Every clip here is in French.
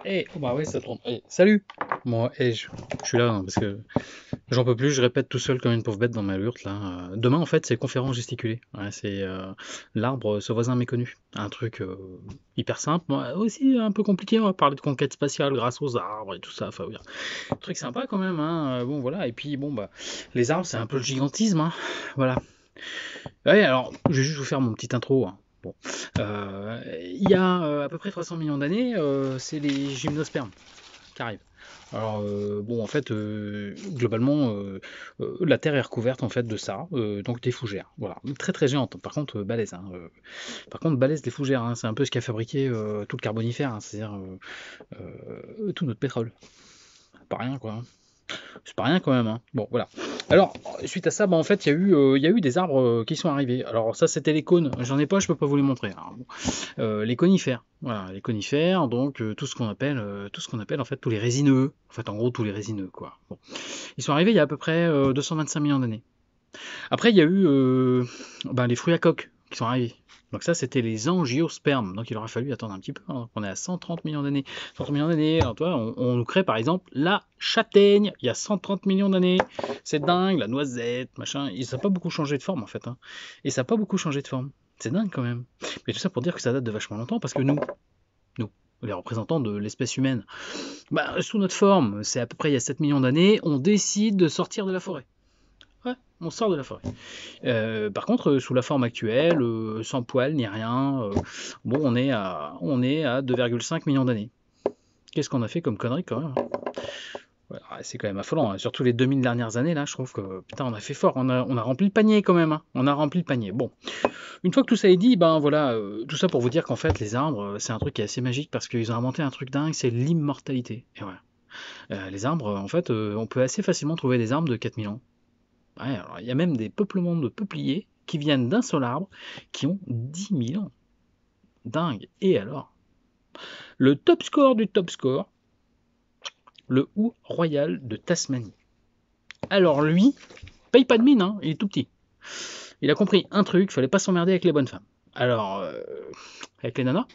Eh, oh bah ouais, ça tourne. Eh, salut! Moi, je suis là hein, parce que j'en peux plus, je répète tout seul comme une pauvre bête dans ma yourte là. Demain, en fait, c'est conférence gesticulée. Ouais, c'est l'arbre, ce voisin méconnu. Un truc hyper simple, moi aussi un peu compliqué. On va parler de conquête spatiale grâce aux arbres et tout ça. Enfin, oui, un truc sympa quand même. Hein. Bon, voilà. Et puis, bon, bah, les arbres, c'est un peu le gigantisme. Hein. Voilà. Ouais, alors, je vais juste vous faire mon petit intro. Hein. Bon. Il y a à peu près 300 millions d'années, c'est les gymnospermes qui arrivent. Alors bon en fait globalement la Terre est recouverte en fait de ça, donc des fougères, voilà, très très géantes. Par contre balèze, hein, par contre balèze des fougères, hein, c'est un peu ce qui a fabriqué tout le carbonifère, hein, c'est-à-dire tout notre pétrole. Pas rien quoi. Hein. C'est pas rien quand même, hein. Bon, voilà. Alors, suite à ça, bah, en fait, il y a eu des arbres qui sont arrivés. Alors, ça, c'était les cônes. J'en ai pas, je peux pas vous les montrer. Alors, bon. Les conifères. Voilà, les conifères, donc tout ce qu'on appelle en fait tous les résineux. En fait, en gros, tous les résineux, quoi. Bon. Ils sont arrivés il y a à peu près 225 millions d'années. Après, il y a eu ben, les fruits à coque qui sont arrivés. Donc ça, c'était les angiospermes. Donc il aura fallu attendre un petit peu. Hein. On est à 130 millions d'années. 130 millions d'années, alors, toi, on nous crée par exemple la châtaigne il y a 130 millions d'années. C'est dingue, la noisette, machin. Et ça n'a pas beaucoup changé de forme en fait. Hein. Et ça n'a pas beaucoup changé de forme. C'est dingue quand même. Mais tout ça pour dire que ça date de vachement longtemps parce que nous, les représentants de l'espèce humaine, bah, sous notre forme, c'est à peu près il y a 7 millions d'années, on décide de sortir de la forêt. Ouais, on sort de la forêt. Par contre, sous la forme actuelle, sans poils ni rien, bon, on est à 2,5 millions d'années. Qu'est-ce qu'on a fait comme connerie quand même? Hein. Ouais, c'est quand même affolant, hein. Surtout les 2000 dernières années, là, je trouve que putain, on a fait fort, on a rempli le panier quand même, hein. On a rempli le panier. Bon, une fois que tout ça est dit, ben voilà, tout ça pour vous dire qu'en fait, les arbres, c'est un truc qui est assez magique parce qu'ils ont inventé un truc dingue, c'est l'immortalité. Et ouais. Les arbres, en fait, on peut assez facilement trouver des arbres de 4000 ans. Ouais, alors il y a même des peuplements de peupliers qui viennent d'un seul arbre qui ont 10 000 ans. Dingue. Et alors, le top score du top score, le hou royal de Tasmanie. Alors lui, paye pas de mine, hein, il est tout petit. Il a compris un truc, fallait pas s'emmerder avec les bonnes femmes. Alors, avec les nanas,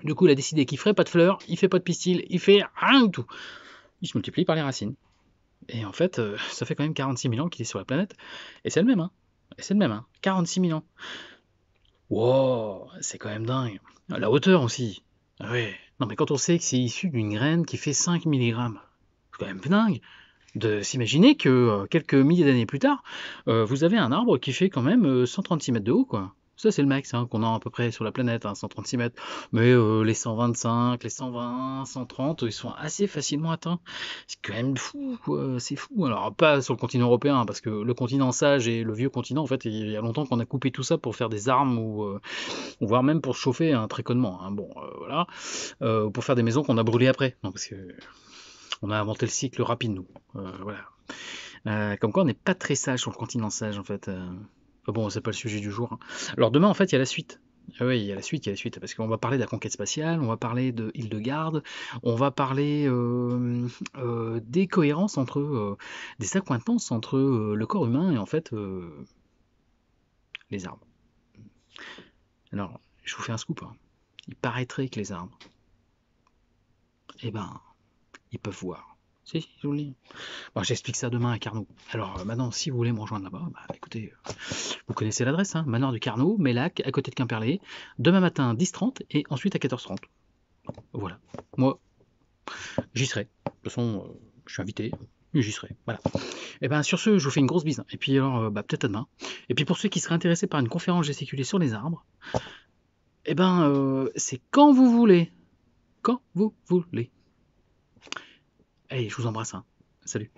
du coup il a décidé qu'il ferait pas de fleurs, il fait pas de pistil, il fait rien du tout. Il se multiplie par les racines. Et en fait, ça fait quand même 46 000 ans qu'il est sur la planète. Et c'est le même, hein. Et c'est le même, hein. 46 000 ans. Wow, c'est quand même dingue. La hauteur aussi. Ah ouais. Non mais quand on sait que c'est issu d'une graine qui fait 5 milligrammes, c'est quand même dingue de s'imaginer que quelques milliers d'années plus tard, vous avez un arbre qui fait quand même 136 mètres de haut, quoi. Ça, c'est le max hein, qu'on a à peu près sur la planète, hein, 136 mètres. Mais les 125, les 120, 130, ils sont assez facilement atteints. C'est quand même fou, quoi. C'est fou. Alors, pas sur le continent européen, parce que le continent sage et le vieux continent, en fait, il y a longtemps qu'on a coupé tout ça pour faire des armes ou voire même pour se chauffer un très connement. Hein. Bon, voilà. Pour faire des maisons qu'on a brûlées après. Non, parce que on a inventé le cycle rapide, nous. Voilà. Comme quoi, on n'est pas très sage sur le continent sage, en fait. Bon, c'est pas le sujet du jour. Hein. Alors demain, en fait, il y a la suite. Ah oui, il y a la suite, il y a la suite, parce qu'on va parler de la conquête spatiale, on va parler de Hildegarde, on va parler des cohérences entre, des accointances entre le corps humain et en fait les arbres. Alors, je vous fais un scoop. Hein. Il paraîtrait que les arbres, eh ben, ils peuvent voir. Si, je vous le dis. Bon, j'explique ça demain à Carnot. Alors maintenant, si vous voulez me rejoindre là-bas, bah, écoutez, vous connaissez l'adresse, hein, Manoir du Carnot, Mélac, à côté de Quimperlé. Demain matin, 10h30 et ensuite à 14h30. Voilà. Moi, j'y serai. De toute façon, je suis invité, j'y serai. Voilà. Et bien sur ce, je vous fais une grosse bise. Et puis alors, bah, peut-être à demain. Et puis pour ceux qui seraient intéressés par une conférence gesticulée sur les arbres, eh ben c'est quand vous voulez. Quand vous voulez. Allez, je vous embrasse. Hein. Salut.